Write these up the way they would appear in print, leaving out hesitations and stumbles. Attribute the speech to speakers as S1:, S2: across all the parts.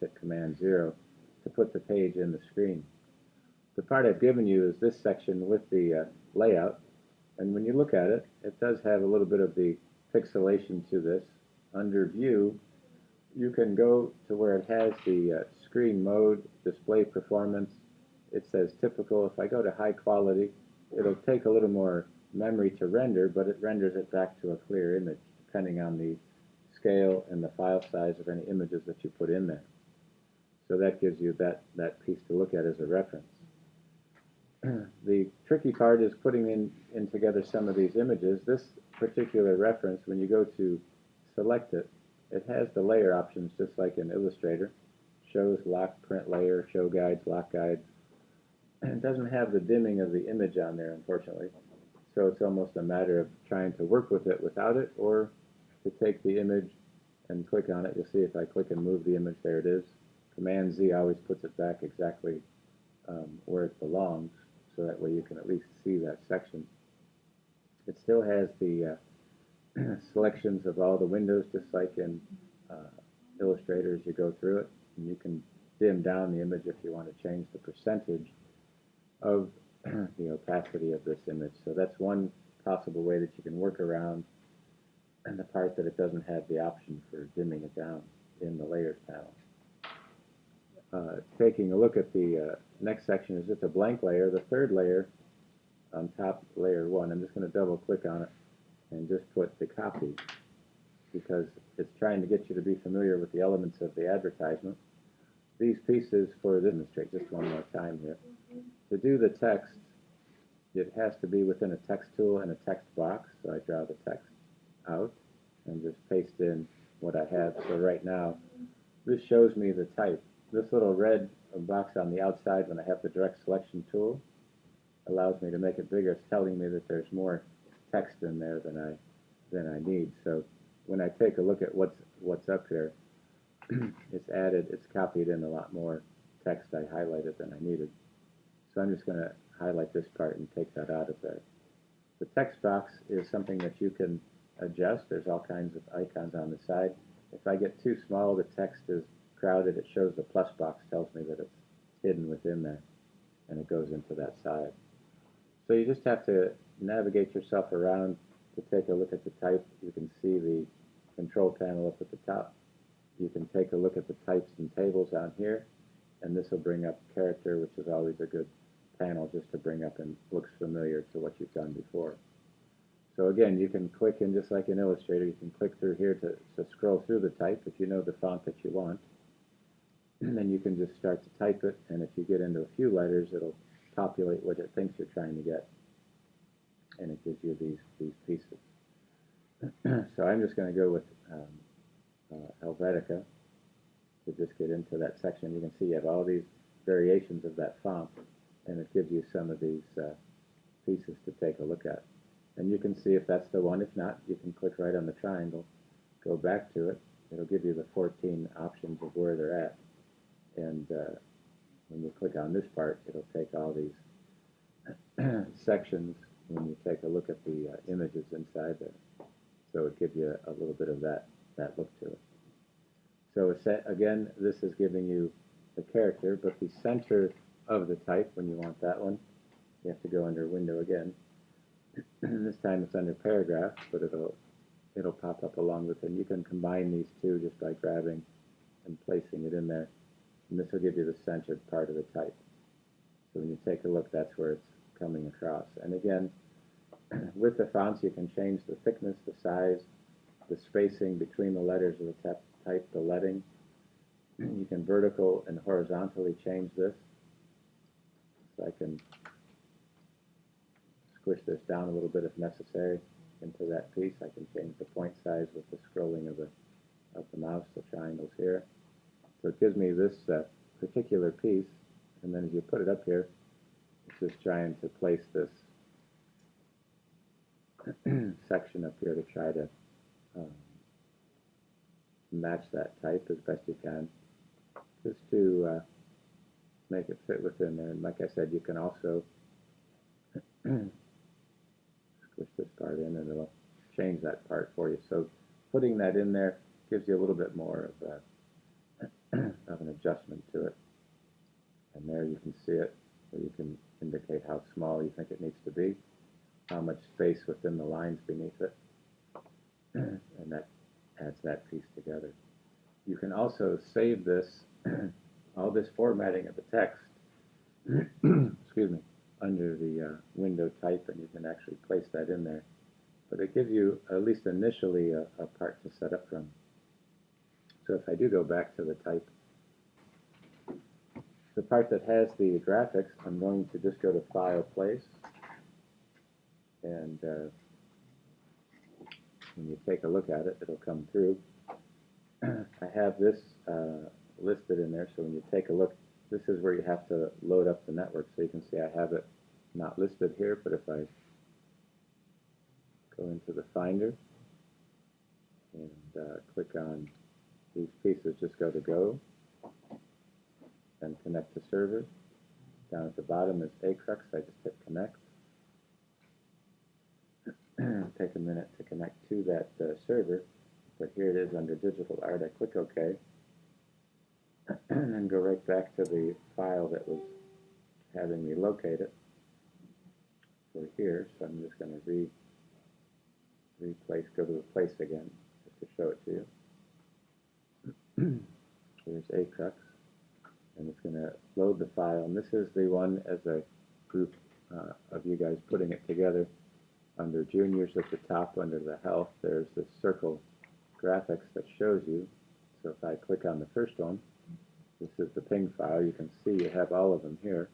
S1: hit Command 0 to put the page in the screen. The part I've given you is this section with the layout, and when you look at it, it does have a little bit of the pixelation to this. Under View, you can go to where it has the screen mode, display performance. It says typical. If I go to high quality, it'll take a little more memory to render, but it renders it back to a clear image, depending on the scale and the file size of any images that you put in there. So that gives you that piece to look at as a reference. The tricky part is putting in together some of these images. This particular reference, when you go to select it, it has the layer options just like in Illustrator. Shows, lock, print layer, show guides, lock guides. It doesn't have the dimming of the image on there, unfortunately. So it's almost a matter of trying to work with it without it, or to take the image and click on it. You'll see if I click and move the image, there it is. Command Z always puts it back exactly where it belongs, so that way you can at least see that section. It still has the selections of all the windows, just like in Illustrator as you go through it. And you can dim down the image if you want to change the percentage of the opacity of this image. So that's one possible way that you can work around and the part that it doesn't have the option for dimming it down in the Layers panel. Taking a look at the next section is just a blank layer. The third layer on top, layer 1, I'm just going to double click on it and just put the copy, because it's trying to get you to be familiar with the elements of the advertisement. These pieces, for this, demonstrate just one more time here. To do the text, it has to be within a text tool and a text box. So I draw the text out and just paste in what I have. So right now, this shows me the type. This little red box on the outside, when I have the direct selection tool, allows me to make it bigger. It's telling me that there's more text in there than I need. So when I take a look at what's up here, it's copied in a lot more text I highlighted than I needed. So I'm just going to highlight this part and take that out of there. The text box is something that you can adjust. There's all kinds of icons on the side. If I get too small, the text is crowded. It shows the plus box, tells me that it's hidden within there, and it goes into that side. So you just have to navigate yourself around to take a look at the type. You can see the control panel up at the top. You can take a look at the types and tables on here, and this will bring up character, which is always a good panel just to bring up and looks familiar to what you've done before. So again, you can click in, just like in Illustrator, you can click through here to scroll through the type if you know the font that you want. And then you can just start to type it, and if you get into a few letters, it'll populate what it thinks you're trying to get, and it gives you these pieces. So I'm just going to go with Helvetica to just get into that section. You can see you have all these variations of that font, and it gives you some of these pieces to take a look at. And you can see if that's the one. If not, you can click right on the triangle, go back to it. It'll give you the 14 options of where they're at. And when you click on this part, it'll take all these sections when you take a look at the images inside there. So it gives you a little bit of that look to it. So again, this is giving you the character, but the center of the type, when you want that one, you have to go under Window again. This time it's under Paragraph, but it'll pop up along with it. And you can combine these two just by grabbing and placing it in there. And this will give you the centered part of the type. So when you take a look, that's where it's coming across. And again, with the fonts, you can change the thickness, the size, the spacing between the letters of the type, the leading. You can vertical and horizontally change this. So I can squish this down a little bit if necessary into that piece. I can change the point size with the scrolling of the mouse, the triangles here. So it gives me this particular piece, and then as you put it up here, it's just trying to place this section up here to try to match that type as best you can, just to make it fit within there. And like I said, you can also squish this part in, and it'll change that part for you. So putting that in there gives you a little bit more of of an adjustment to it. And there you can see it, where you can indicate how small you think it needs to be, how much space within the lines beneath it, and that adds that piece together. You can also save this, all this formatting of the text, excuse me, under the window type, and you can actually place that in there. But it gives you, at least initially, a part to set up from. So if I do go back to the type, the part that has the graphics, I'm going to just go to File, Place, and when you take a look at it, it'll come through. I have this listed in there, so when you take a look, this is where you have to load up the network. So you can see I have it not listed here, but if I go into the Finder and click on these pieces, just go to Go, and connect to server. Down at the bottom is ACRUX. I just hit Connect. Take a minute to connect to that server, but here it is under Digital Art. I click OK, and then go right back to the file that was having me locate it. We're here, so I'm just going to replace, go to the place again, just to show it to you. Here's ACRUX, and it's going to load the file, and this is the one as a group of you guys putting it together. Under Juniors at the top, under the Health, there's this circle graphics that shows you. So if I click on the first one, this is the ping file. You can see you have all of them here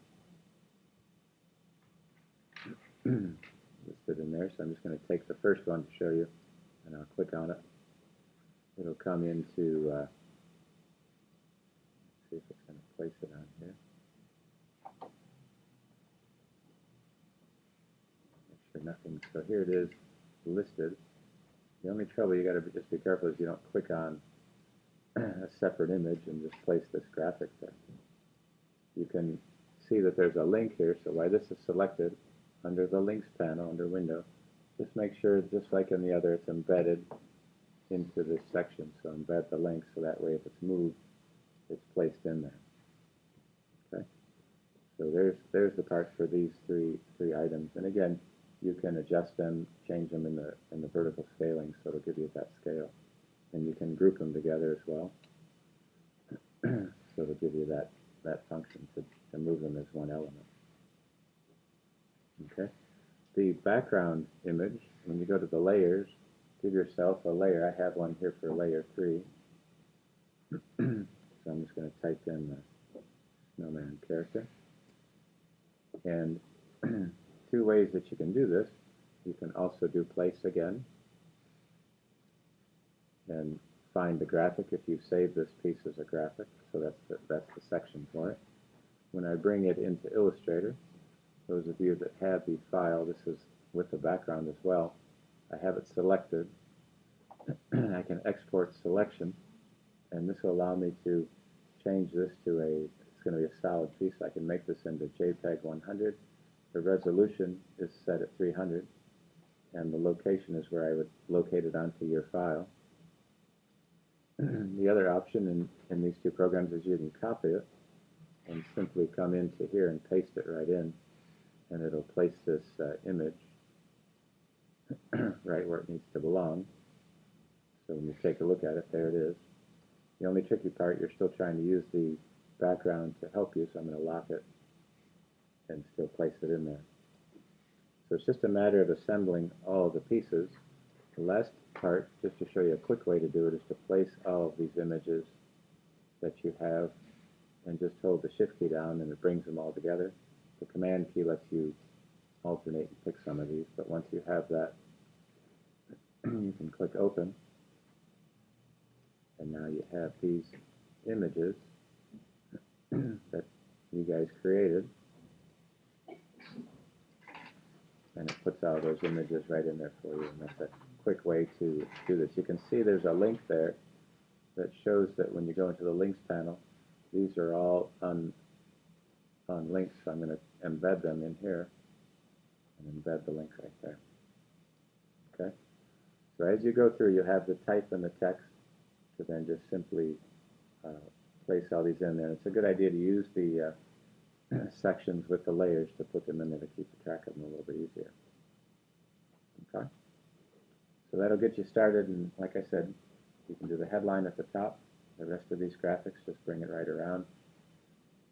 S1: listed in there. So I'm just going to take the first one to show you, and I'll click on it. It'll come into, see if it's going to place it on here. Nothing. So here it is listed. The only trouble you got to just be careful is you don't click on a separate image and just place this graphic there. You can see that there's a link here, so while this is selected under the links panel under Window, just make sure, just like in the other, it's embedded into this section. So embed the link so that way if it's moved, it's placed in there. Okay. So there's the part for these three items, and again, you can adjust them, change them in the vertical scaling, so it'll give you that scale. And you can group them together as well. So it'll give you that function to move them as one element. Okay. The background image, when you go to the layers, give yourself a layer. I have one here for layer 3. So I'm just going to type in the snowman character. And two ways that you can do this. You can also do place again and find the graphic if you save this piece as a graphic. So that's the section for it. When I bring it into Illustrator, those of you that have the file, this is with the background as well, I have it selected. I can export selection, and this will allow me to change this to it's going to be a solid piece. I can make this into JPEG 100. The resolution is set at 300, and the location is where I would locate it onto your file. The other option in these two programs is you can copy it and simply come into here and paste it right in, and it'll place this image right where it needs to belong. So when you take a look at it, there it is. The only tricky part, you're still trying to use the background to help you, so I'm going to lock it and still place it in there. So it's just a matter of assembling all of the pieces. The last part, just to show you a quick way to do it, is to place all of these images that you have and just hold the Shift key down and it brings them all together. The Command key lets you alternate and pick some of these, but once you have that, you can click Open, and now you have these images that you guys created. And it puts all those images right in there for you, and that's a quick way to do this. You can see there's a link there that shows that when you go into the links panel, these are all on links, so I'm going to embed them in here and embed the link right there. Okay? So as you go through, you have the type and the text to then just simply place all these in there. It's a good idea to use the sections with the layers to put them in there to keep track of them a little bit easier. Okay, so that'll get you started, and like I said, you can do the headline at the top. The rest of these graphics, just bring it right around.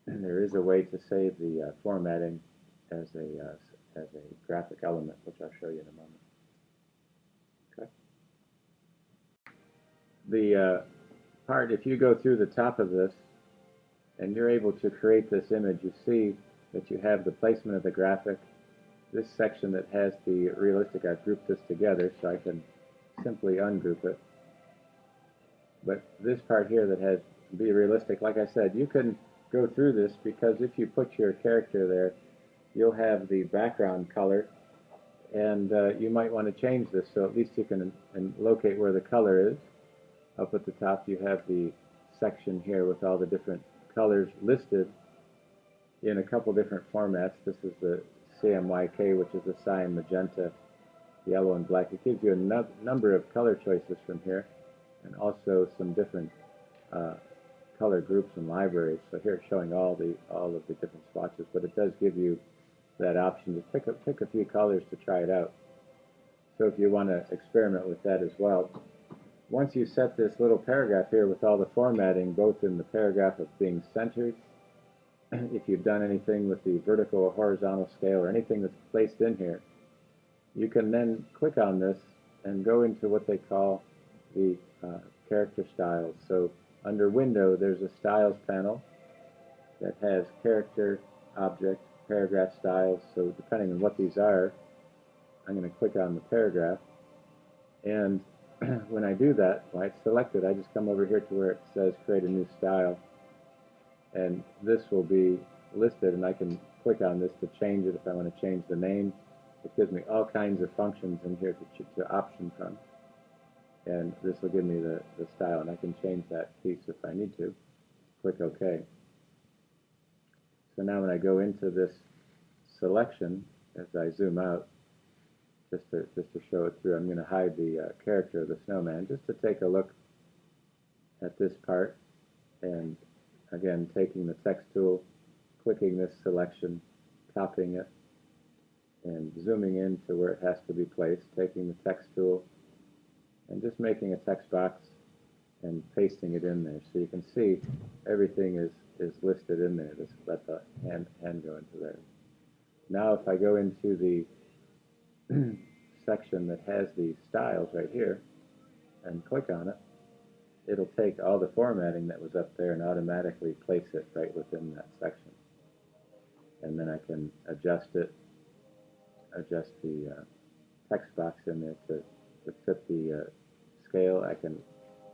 S1: And there is a way to save the formatting as a graphic element, which I'll show you in a moment. Okay. The part, if you go through the top of this and you're able to create this image, you see that you have the placement of the graphic. This section that has the realistic, I've grouped this together so I can simply ungroup it. But this part here that has be realistic, like I said, you can go through this because if you put your character there, you'll have the background color, and you might want to change this so at least you can locate where the color is. Up at the top you have the section here with all the different colors listed in a couple different formats. This is the CMYK, which is the cyan, magenta, yellow, and black. It gives you a number of color choices from here, and also some different color groups and libraries. So here it's showing all of the different swatches, but it does give you that option to pick a few colors to try it out. So if you want to experiment with that as well, once you set this little paragraph here with all the formatting, both in the paragraph of being centered, if you've done anything with the vertical or horizontal scale or anything that's placed in here, you can then click on this and go into what they call the character styles. So under Window, there's a Styles panel that has character, object, paragraph styles. So depending on what these are, I'm going to click on the paragraph, and when I do that, when it's selected, I just come over here to where it says create a new style, and this will be listed, and I can click on this to change it if I want to change the name. It gives me all kinds of functions in here to option from, and this will give me the style, and I can change that piece if I need to. Click OK. So now when I go into this selection, as I zoom out, just to show it through, I'm going to hide the character of the snowman just to take a look at this part, and again taking the text tool, clicking this selection, copying it, and zooming in to where it has to be placed, taking the text tool and just making a text box and pasting it in there. So you can see everything is listed in there. Just let the hand go into there. Now if I go into the section that has the styles right here and click on it, it'll take all the formatting that was up there and automatically place it right within that section. And then I can adjust it, adjust the text box in there to fit the scale. I can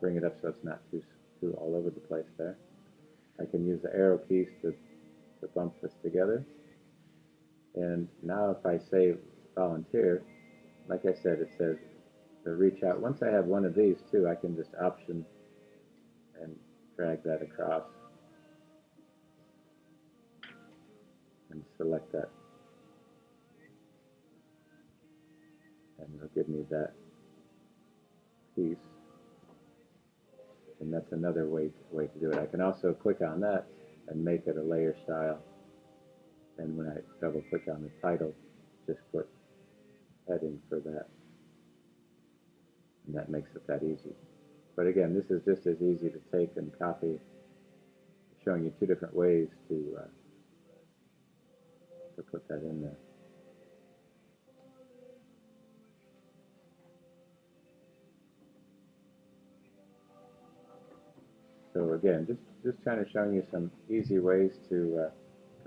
S1: bring it up so it's not too all over the place there. I can use the arrow keys to bump this together. And now if I say volunteer, like I said, it says to reach out. Once I have one of these too, I can just option and drag that across and select that, and it'll give me that piece. And that's another way to do it. I can also click on that and make it a layer style, and when I double click on the title, just put heading for that, and that makes it that easy. But again, this is just as easy to take and copy, showing you two different ways to put that in there. So again, just kind of showing you some easy ways to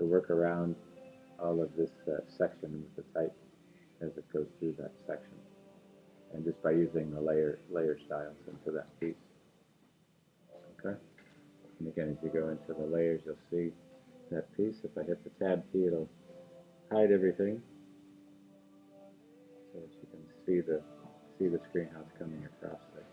S1: work around all of this section with the type as it goes through that section, and just by using the layer styles into that piece. Okay. And again, as you go into the layers, you'll see that piece. If I hit the tab key, it'll hide everything, so that you can see the screen how it's coming across there.